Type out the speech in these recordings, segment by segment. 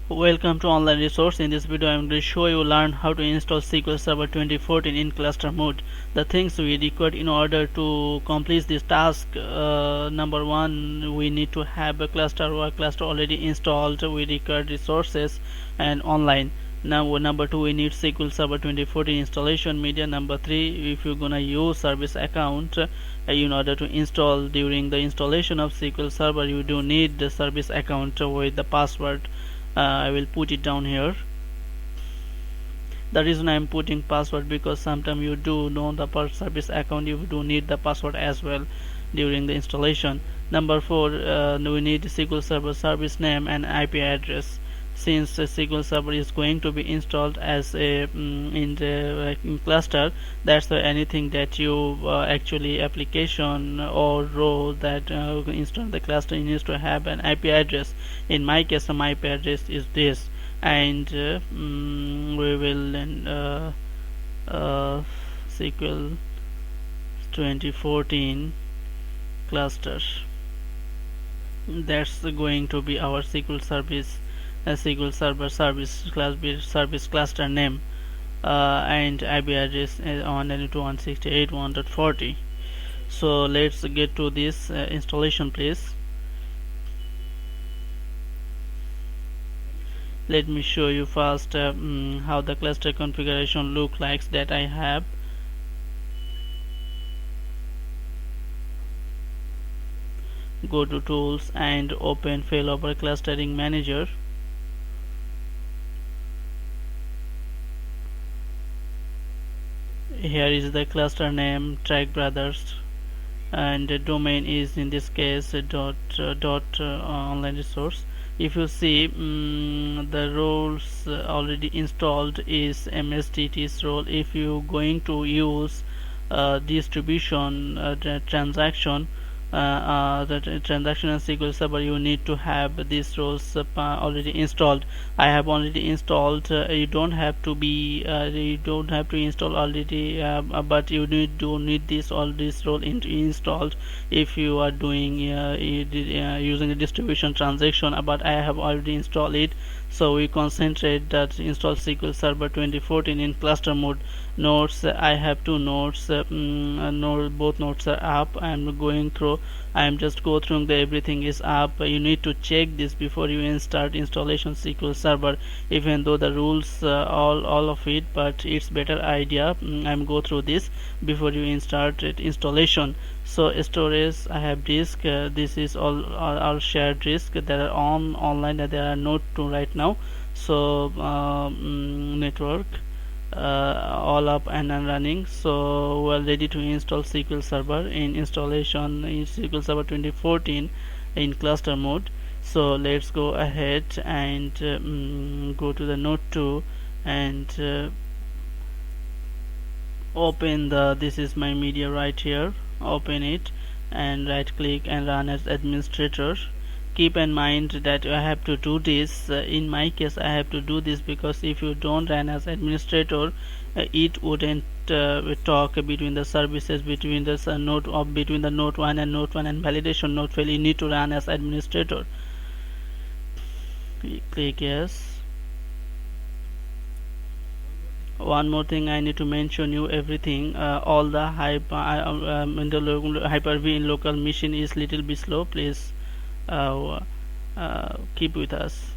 Welcome to Online Resource. In this video, I am going to show you learn how to install SQL Server 2014 in cluster mode. The things we require in order to complete this task: number one, we need to have a cluster or cluster already installed. We require resources and online. Now, number two, we need SQL Server 2014 installation media. Number three, if you're gonna use service account in order to install, during the installation of SQL Server, you do need the service account with the password. I will put it down here. The reason I am putting password because sometimes you do know the service account, you do need the password as well during the installation. Number four, we need SQL Server service name and IP address. Since the SQL Server is going to be installed as a in the cluster, that's why anything that you actually application or row that install the cluster needs to have an IP address. In my case, my IP address is this, and we will SQL 2014 cluster. That's going to be our SQL SQL Server service cluster name, and IP address is 192.168.1.40. So let's get to this installation, please. Let me show you first how the cluster configuration look like that I have. Go to tools and open failover clustering manager. Here is the cluster name Track Brothers, and the domain is in this case online resource. If you see the roles already installed is MSDT's role. If you going to use distribution transaction the transaction and SQL Server, you need to have these roles already installed. I have already installed. You don't have to install already, but you need this all this role installed if you are doing using a distribution transaction. But I have already installed it, so we concentrate that install SQL Server 2014 in cluster mode. Nodes, I have two nodes. Both nodes are up. I am going through. I am just go through everything is up. You need to check this before you start installation SQL Server. Even though the rules all of it, but it's better idea. I'm go through this before you start installation. So storage, I have disk. This is all shared disk. There are online. There are not two right now. So network. All up and running, so we're ready to install SQL Server in installation in SQL Server 2014 in cluster mode. So let's go ahead and go to the node 2 and open this is my media right here. Open it and right click and run as administrator. Keep in mind that I have to do this. In my case, I have to do this because if you don't run as administrator, it wouldn't talk between the services between the between the node 1 and node 1 and validation node fail. You need to run as administrator. Click yes. One more thing I need to mention you everything. All the in the Hyper-V in local machine is little bit slow. Please keep with us.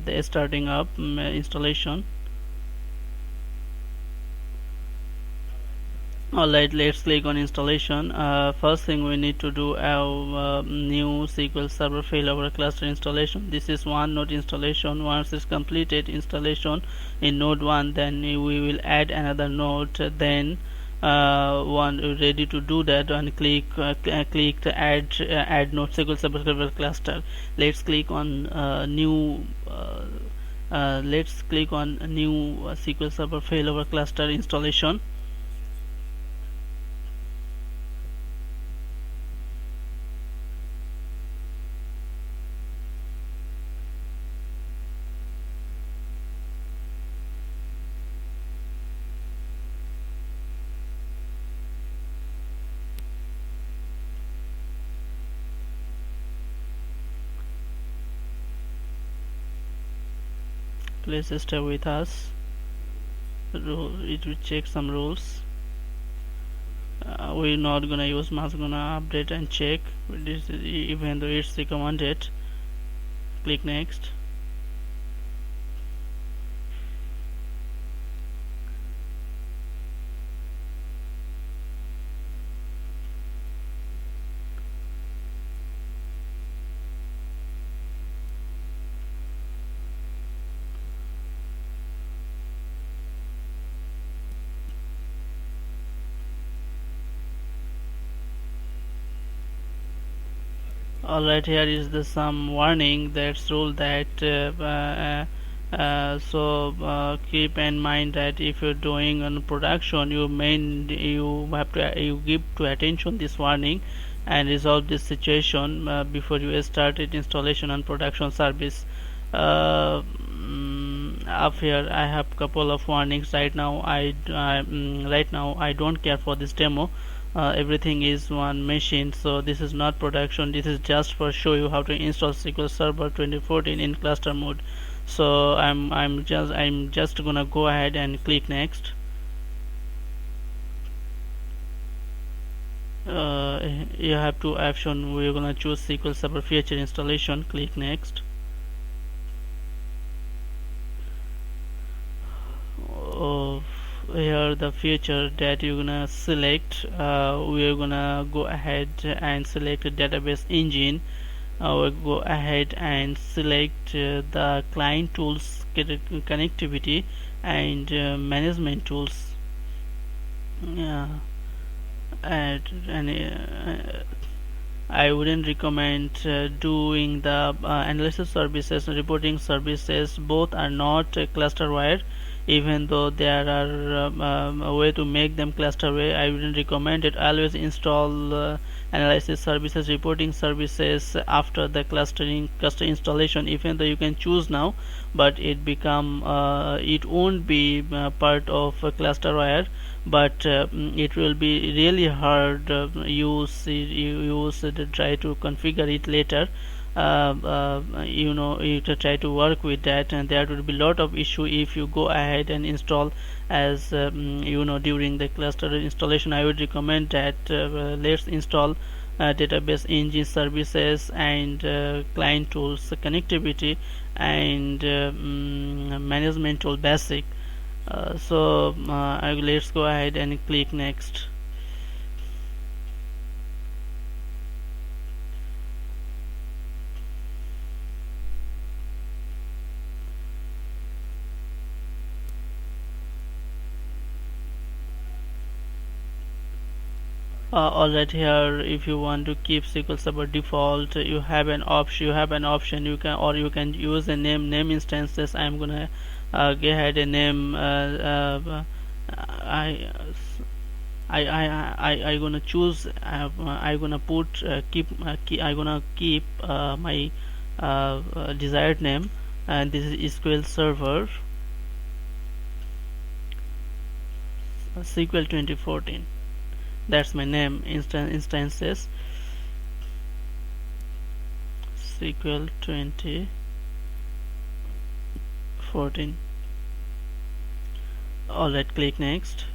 They're starting up installation. Alright, let's click on installation. First thing we need to do new SQL Server failover cluster installation. This is one node installation. Once it's completed installation in node 1, then we will add another node. Then one ready to do that, and click the add node SQL Server cluster. Let's click on new. Let's click on new SQL Server failover cluster installation. Please stay with us. It will check some rules. We're not gonna use much, gonna update and check this, even though it's recommended. Click next. Alright, here is the some warning that's rule that keep in mind that if you're doing on production, you have to you give to attention this warning and resolve this situation before you start it installation and production service. Up here I have couple of warnings. Right now I don't care for this demo. Everything is one machine, so this is not production. This is just for show you how to install SQL Server 2014 in cluster mode. So I'm just gonna go ahead and click next. You have two options. We're gonna choose SQL Server feature installation. Click next. Here the feature that you're gonna select, we're gonna go ahead and select a database engine. We'll go ahead and select the client tools, connectivity, and management tools. Yeah, and I wouldn't recommend doing the analysis services and reporting services. Both are not cluster wire. Even though there are a way to make them cluster way, I wouldn't recommend it. Always install analysis services, reporting services after the cluster installation. Even though you can choose now, but it won't be part of a cluster wire, but it will be really hard to try to configure it later. You to try to work with that, and there will be a lot of issue if you go ahead and install as during the cluster installation. I would recommend that let's install database engine services and client tools connectivity and management tool basic. Let's go ahead and click next. Alright, here if you want to keep SQL Server default, you have an option. You can use a name instances. I'm gonna go ahead and name I gonna choose I gonna put I gonna keep my desired name, and this is SQL Server SQL 2014. That's my name. Instances SQL 2014. Alright, click next.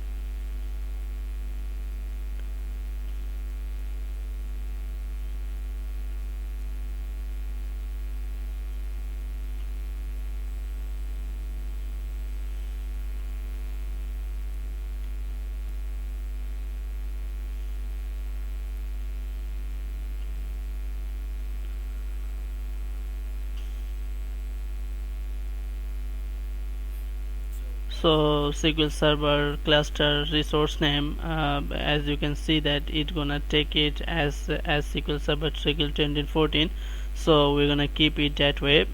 So SQL Server cluster resource name, as you can see that it's gonna take it as SQL Server SQL 2014. So we're gonna keep it that way.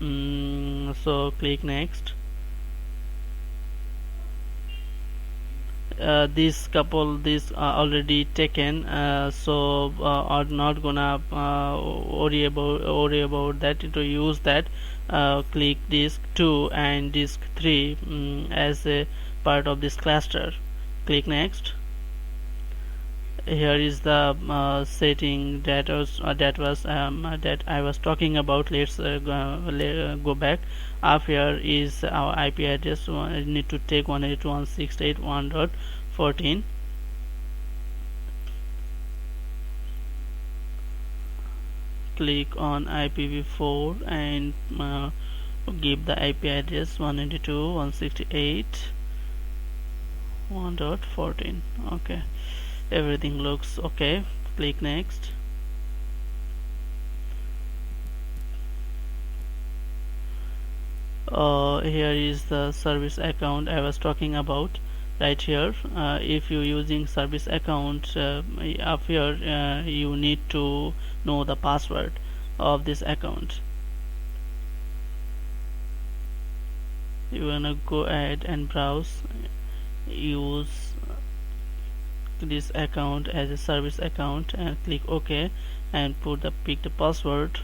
So click next. These are already taken, are not gonna worry about that to use that. Click disk 2 and disk 3 as a part of this cluster. Click next. Here is the setting that I was talking about. Let's go back. Up here is our IP address. I need to take 192.168.1.14. Click on IPv4 and give the IP address 192.168.1.14. Okay, everything looks okay. Click next. Here is the service account I was talking about right here. If you're using service account, up here you need to know the password of this account. You wanna go ahead and browse, use this account as a service account and click OK and pick the password.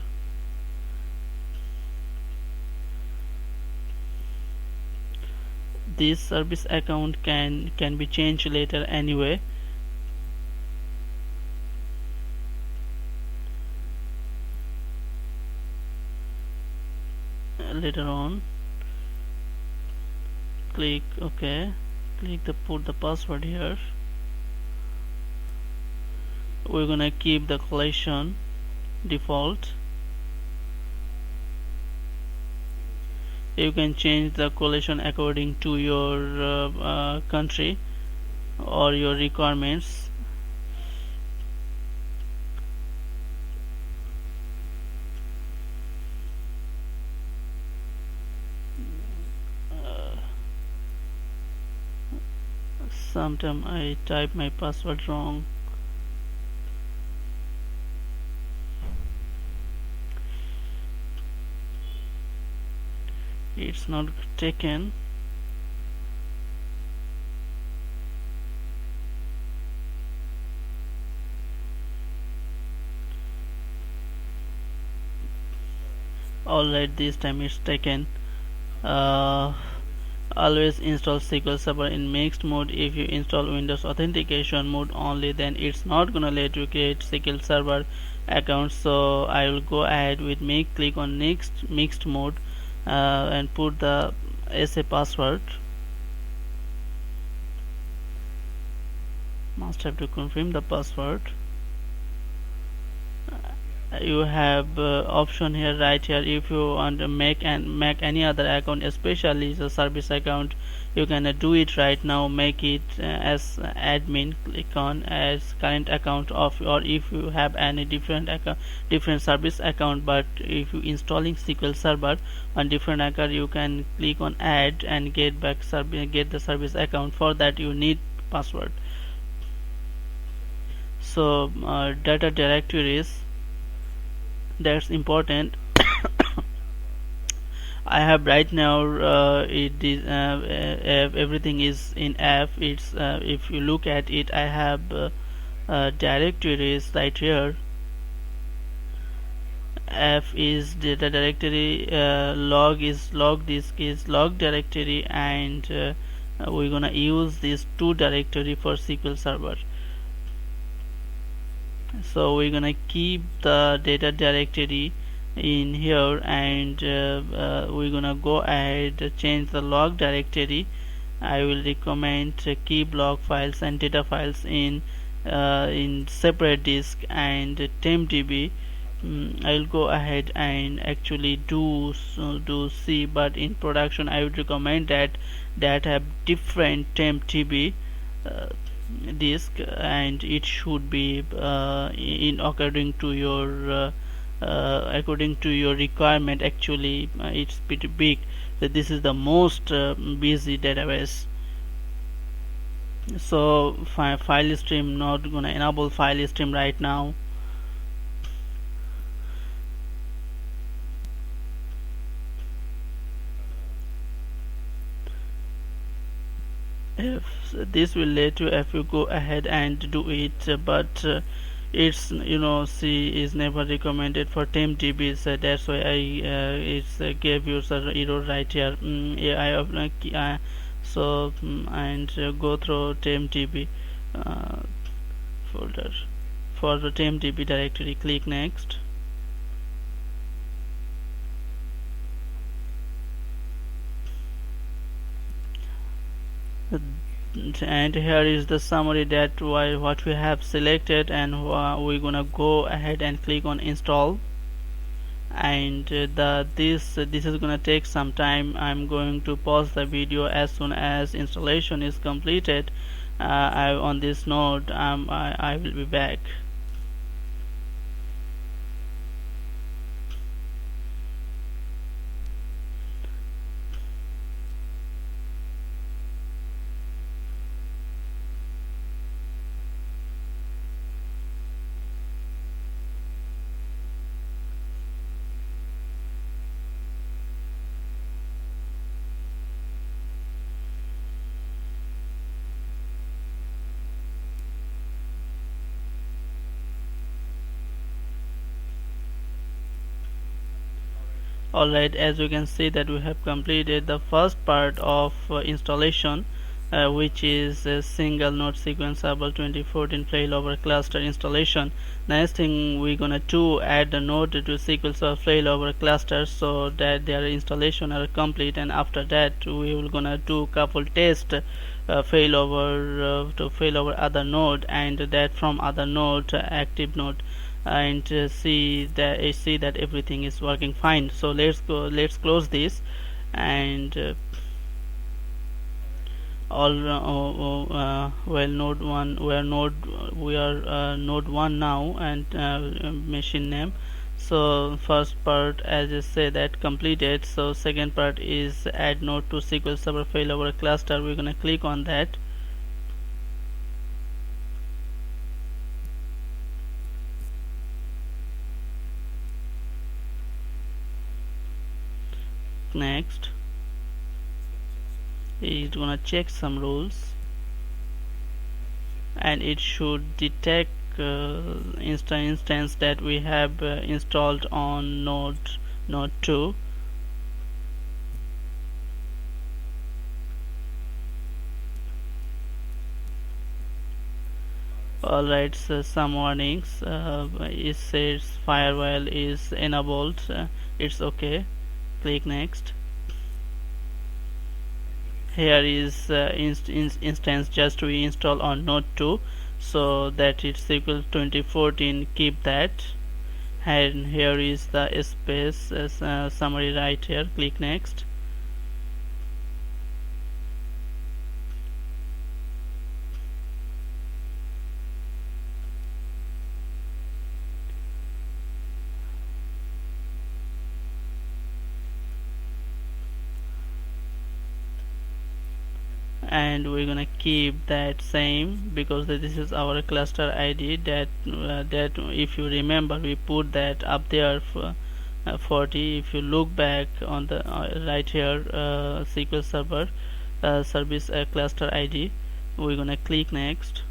This service account can be changed later anyway. Later on, click OK, put the password here. We're gonna keep the collection default. You can change the collection according to your country or your requirements. Sometimes I type my password wrong. It's not taken. Alright, this time it's taken. Always install SQL Server in mixed mode. If you install Windows authentication mode only, then it's not gonna let you create SQL Server account. So I will go ahead with click on next mixed mode and put the SA password. Must have to confirm the password. You have option here, right here. If you want to make any other account, especially the service account, you can do it right now. Make it as admin. Click on as current account of, or if you have any different service account, but if you installing SQL Server on different account, you can click on add and get the service account. For that you need password. So data directories, that's important. I have right now everything is in F. It's if you look at it, I have directories right here. F is data directory, log disk is log directory, and we're gonna use these two directory for SQL Server. So we're gonna keep the data directory in here, and we're gonna go ahead change the log directory. I will recommend keep log files and data files in separate disk and tempdb. I'll go ahead and actually do C, but in production I would recommend that have different tempdb disk, and it should be in according to your requirement. Actually it's pretty big, that this is the most busy database. So file stream, not gonna enable file stream right now. If this will let you if you go ahead and do it, but it's C is never recommended for tempdb, so that's why it's gave you the error right here. Yeah, I have and go through tempdb folder. For the TMDB directory, click next. And here is the summary that what we have selected, and we're gonna go ahead and click on install. And this is gonna take some time. I'm going to pause the video. As soon as installation is completed on this node, I will be back. Alright, as you can see that we have completed the first part of installation, which is a single node SQL Server 2014 failover cluster installation. Next thing we're gonna do, add the node to SQL Server failover cluster so that their installation are complete, and after that we will gonna do couple test failover to failover other node, and that from other node active node, and see that everything is working fine. So let's close this, and well, node 1, we are node 1 now, and machine name. So first part, as I say, that completed. So second part is add node to SQL Server failover cluster. We're gonna click on that. Next, it's gonna check some rules, and it should detect instance that we have installed on node 2. Alright, so some warnings. It says firewall is enabled. It's okay. Click next. Here is instance just we install on node 2, so that it's SQL 2014. Keep that. And here is the space summary right here. Click next. And we're gonna keep that same, because this is our cluster ID that if you remember, we put that up there for 40. If you look back on the right here, SQL Server service cluster ID, we're gonna click next.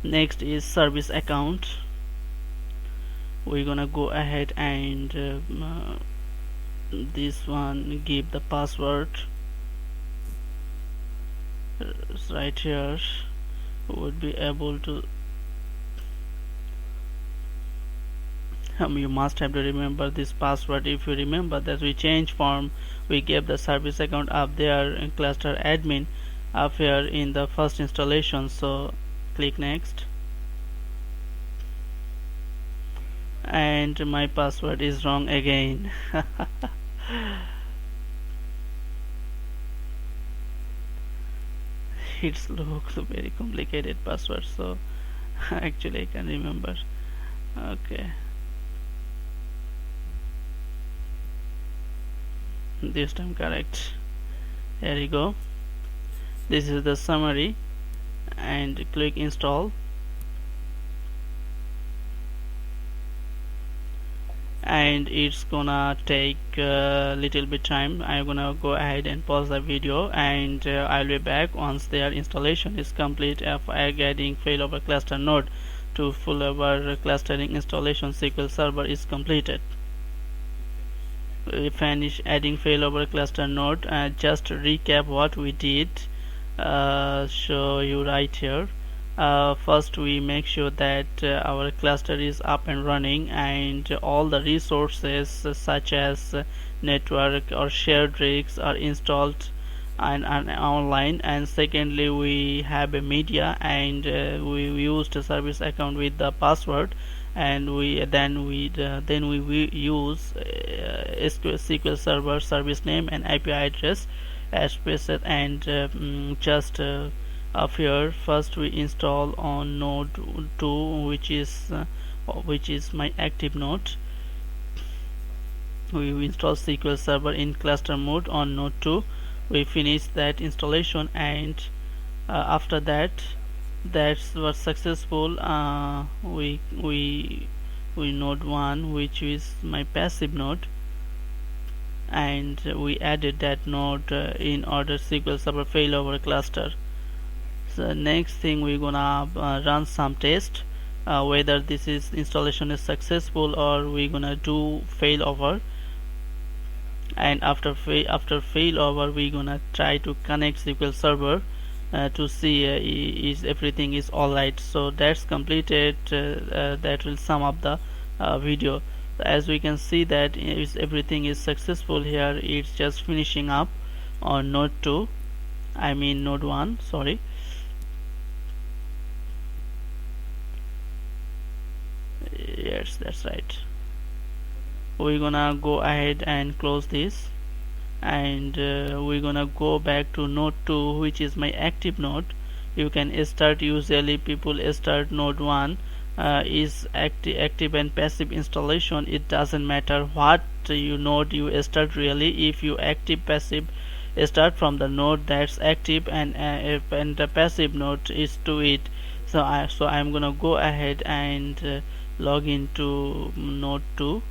Next is service account. We're gonna go ahead and this one, give the password right here. Would be able to you must have to remember this password. If you remember that we changed form, we gave the service account up there in cluster admin up here in the first installation. So click next, and my password is wrong again. It looks very complicated password, so actually I can remember. Okay, this time correct. Here you go. This is the summary, and click install. And it's gonna take a little bit time. I'm gonna go ahead and pause the video, and I'll be back once their installation is complete of adding failover cluster node to failover clustering installation SQL Server is completed. We finish adding failover cluster node. Just recap what we did. show you right here. First we make sure that our cluster is up and running and all the resources such as network or shared rigs are installed and online. And secondly, we have a media and we used a service account with the password, and we use SQL Server service name and IP address as preset. And just up here, first we install on node 2, which is my active node. We install SQL Server in cluster mode on node 2. We finish that installation, and after that, that was successful. We node 1, which is my passive node, and we added that node in order SQL Server failover cluster. So next thing, we're gonna run some test whether this is installation is successful or we're gonna do failover. And after failover, we're gonna try to connect SQL Server to see is everything is alright. So that's completed. That will sum up the video. As we can see that everything is successful here. It's just finishing up on node 2, I mean node 1, sorry. Yes, that's right. We're gonna go ahead and close this, and we're gonna go back to node 2, which is my active node. You can start, usually people start node 1 is active and passive installation. It doesn't matter what you node you start, really. If you active passive, start from the node that's active, and the passive node is to it. So I'm gonna go ahead and log into node 2,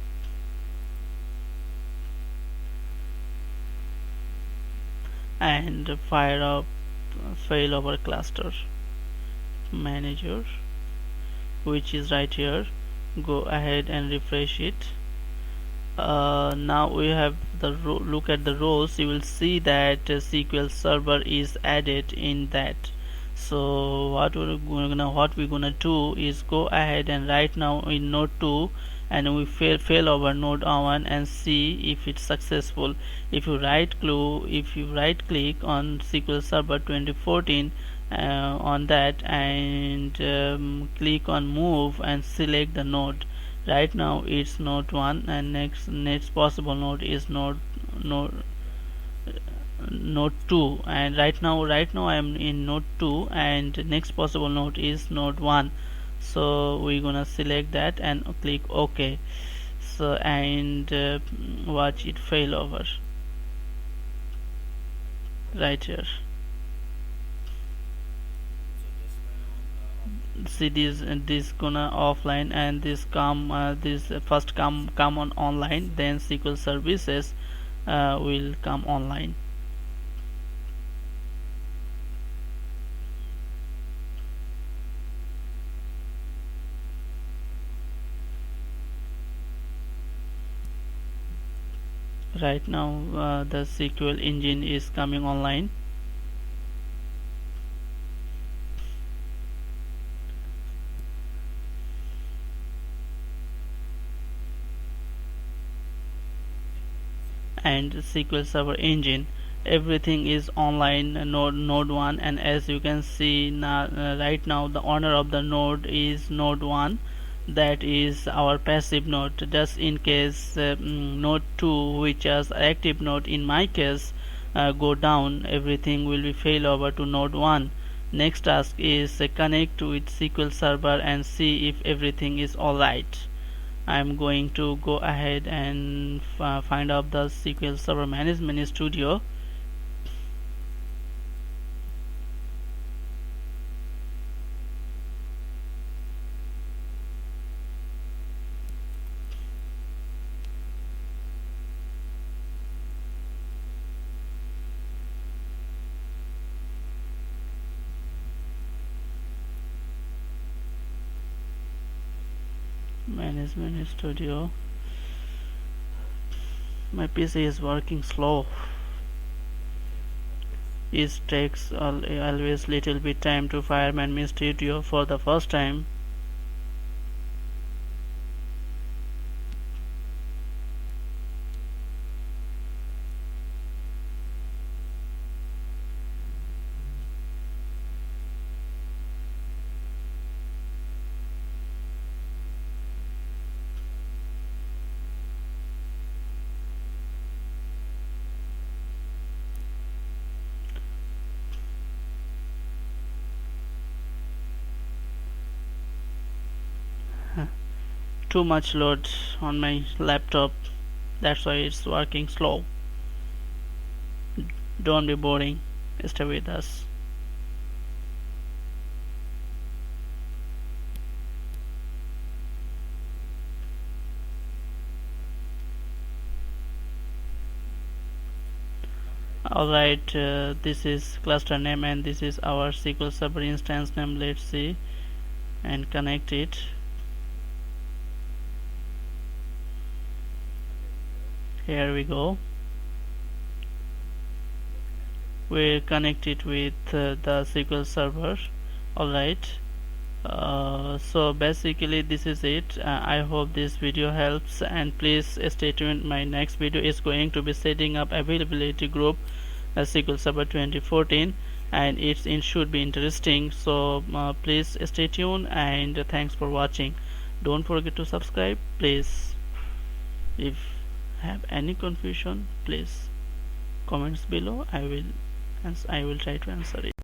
and fire up failover cluster manager, which is right here. Go ahead and refresh it. Now we have the look at the rows. You will see that SQL Server is added in that. So what we're gonna do is go ahead and right now in node 2, and we fail over node 1 and see if it's successful. If you right click on SQL Server 2014 on that, and click on move and select the node. Right now it's node 1, and next possible node is node 2. And right now I am in node 2, and next possible node is node 1. So we're gonna select that and click OK. So and watch it fail over right here. See this gonna offline, and this first come on online, then SQL services will come online. Right now the SQL engine is coming online. And SQL Server engine, everything is online. Node 1, and as you can see now, right now the owner of the node is node 1, that is our passive node. Just in case node 2, which is active node in my case, go down, everything will be fail over to node 1. Next task is connect with SQL Server and see if everything is alright. I'm going to go ahead and find out the SQL Server Management Studio. Management Studio. My PC is working slow. It takes always little bit time to Fireman Studio for the first time. Too much load on my laptop, that's why it's working slow. Don't be boring, stay with us. Alright, this is cluster name and this is our SQL Server instance name. Let's see and connect it. Here we go. We connect it with the SQL Server. Alright, so basically this is it. I hope this video helps, and please stay tuned. My next video is going to be setting up availability group SQL Server 2014, and it should be interesting. So please stay tuned, and thanks for watching. Don't forget to subscribe, please. If have any confusion, please comments below. I will try to answer it.